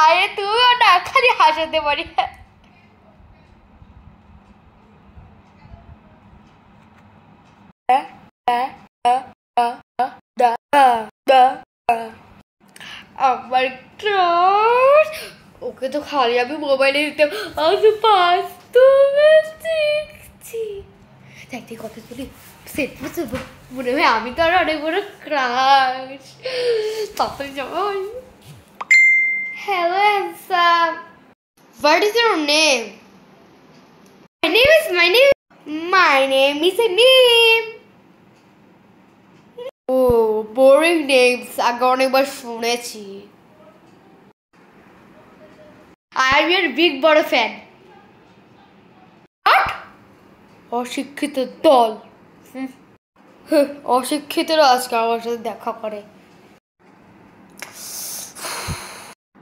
আরে তুইও না খালি হাসাতে পারি। আমার ক্রাশ, ওকে তো খালি আমি মোবাইলে দিতাম, আজ বাস্তবে দেখছি। দেখ কথা বলি, মনে হয় আমি তো আর অনেক বড় ক্রাশ। তখন যেমন hello handsome, what is your name? My name is Neem. Oh boring names, আগে অনেকবার শুনেছি। আই এম ইউর বিগ বড় ফ্যান। অশিক্ষিত দল, অশিক্ষিতরা আজকে আমার সাথে দেখা করে।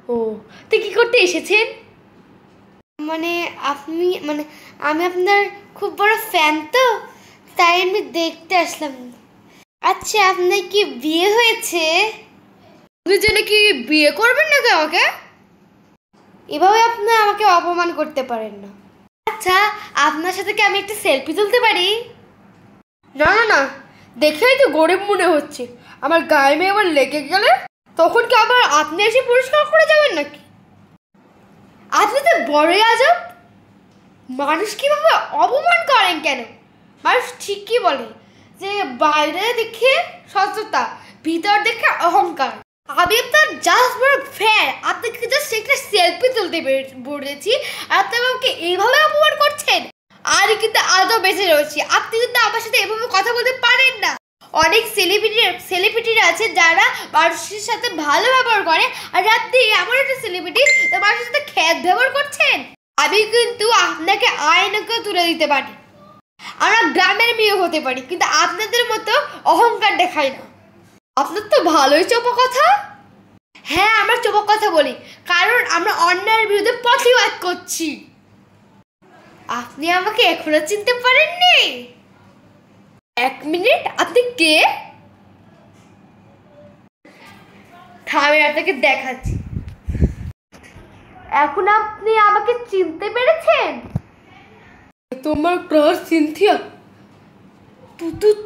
ও তো কি করতে এসেছেন? মানে আপনি, মানে আমি আপনার খুব বড় ফ্যান, তো তাই আমি দেখতে আসলাম। আচ্ছা আপনার কি বিয়ে হয়েছে? আপনি যে নাকি বিয়ে করবেন নাকি আমাকে? এভাবে আপনি আমাকে অপমান করতে পারেন না। আচ্ছা আপনার সাথে কি আমি একটা সেলফি তুলতে পারি? না না না, দেখেই তো গরিব মনে হচ্ছে। আমার গায়ে মেয়ে আবার লেগে গেলে তখন কি আবার আপনি এসে পরিষ্কার করে যাবেন নাকি? আপনি তো বড়ই আজব, মানুষ কিভাবে অপমান করেন কেন? মানুষ ঠিকই বলে যে বাইরে দেখে সততা, ভিতর দেখে অহংকার। আমি আপনার জাস্ট বড় ফ্যান, আপনাকে জাস্ট একটা সেলফি তুলতে বলেছি আর আপনি আমাকে এইভাবে অপমান করছেন। আর কিন্তু আজও বেঁচে রয়েছি, আপনি কিন্তু আমার সাথে এভাবে কথা বলতে পারেন না। অনেক সেলিব্রিটিরা আছে যারা মানুষের সাথে ভালো ব্যবহার করে, আর আপনি এমন একটা সেলিব্রিটি মানুষের সাথে খ্যাত ব্যবহার করছেন। আমি কিন্তু আপনাকে আয়নাকে তুলে দিতে পারি, আমরা গ্রামের মেয়ে হতে পারি, কিন্তু আপনাদের মতো অহংকার দেখাই না। আপনার তো ভালোই চোপা কথা। হ্যাঁ আমরা চোপা কথা বলি, কারণ আমরা অন্যায়ের বিরুদ্ধে প্রতিবাদ করছি। আপনি আমাকে এখনো চিনতে পারেননি? এক মিনিট, আপনি কে? আমি আপনাকে দেখাচ্ছি। এখন আপনি আমাকে চিনতে পেরেছেন? তোমার ক্রাশ সিনথিয়া।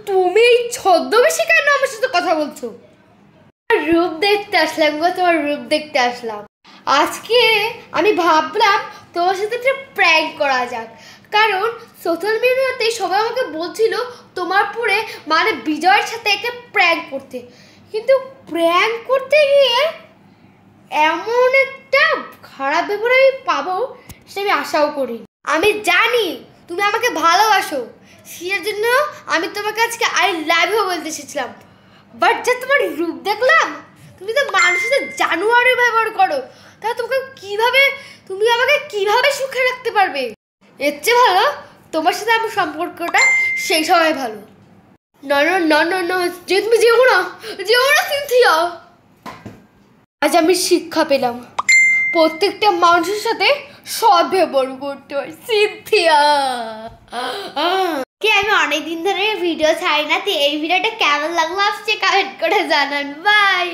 তুমি এই ছদ্মবেশে কেন আমার সাথে কথা বলছো? রূপ দেখতে আসলাম গো, তোমার রূপ দেখতে আসলাম। আজকে আমি ভাবলাম তোমার সাথে একটা প্র্যাঙ্ক করা যাক, কারণ সোশ্যাল মিডিয়াতে সবাই আমাকে বলছিল তোমার পরে মানে বিজয়ের সাথে একটা প্র্যাঙ্ক করতে, কিন্তু প্র্যাঙ্ক করতে গিয়ে এমন একটা খারাপ ব্যাপার আমি পাবো সেটা আমি আশাও করি। আমি জানি তুমি আমাকে ভালোবাসো, সেটার জন্য আমি তোমাকে আজকে আই লাভ ইউ বলতে এসেছিলাম। বাট যা তোমার রূপ দেখলাম, তুমি তো মানুষের সাথে জানুয়ারি ব্যবহার করো, তাহলে তুমি আমাকে কিভাবে সুখে রাখতে পারবে? এর চেয়ে ভালো তোমার সাথে আমার সম্পর্কটা সেই সময় ভালো। না না না না না, যে তুমি যেও না সিনথিয়া। আজ আমি শিক্ষা পেলাম প্রত্যেকটা মানুষের সাথে সৎ ব্যবহার করতে হয় সিনথিয়া। আমি অনেকদিন ধরে ভিডিও ছাড়ি না, তো এই ভিডিওটা কেমন লাগলো আপনি কমেন্ট করে জানান। বাই।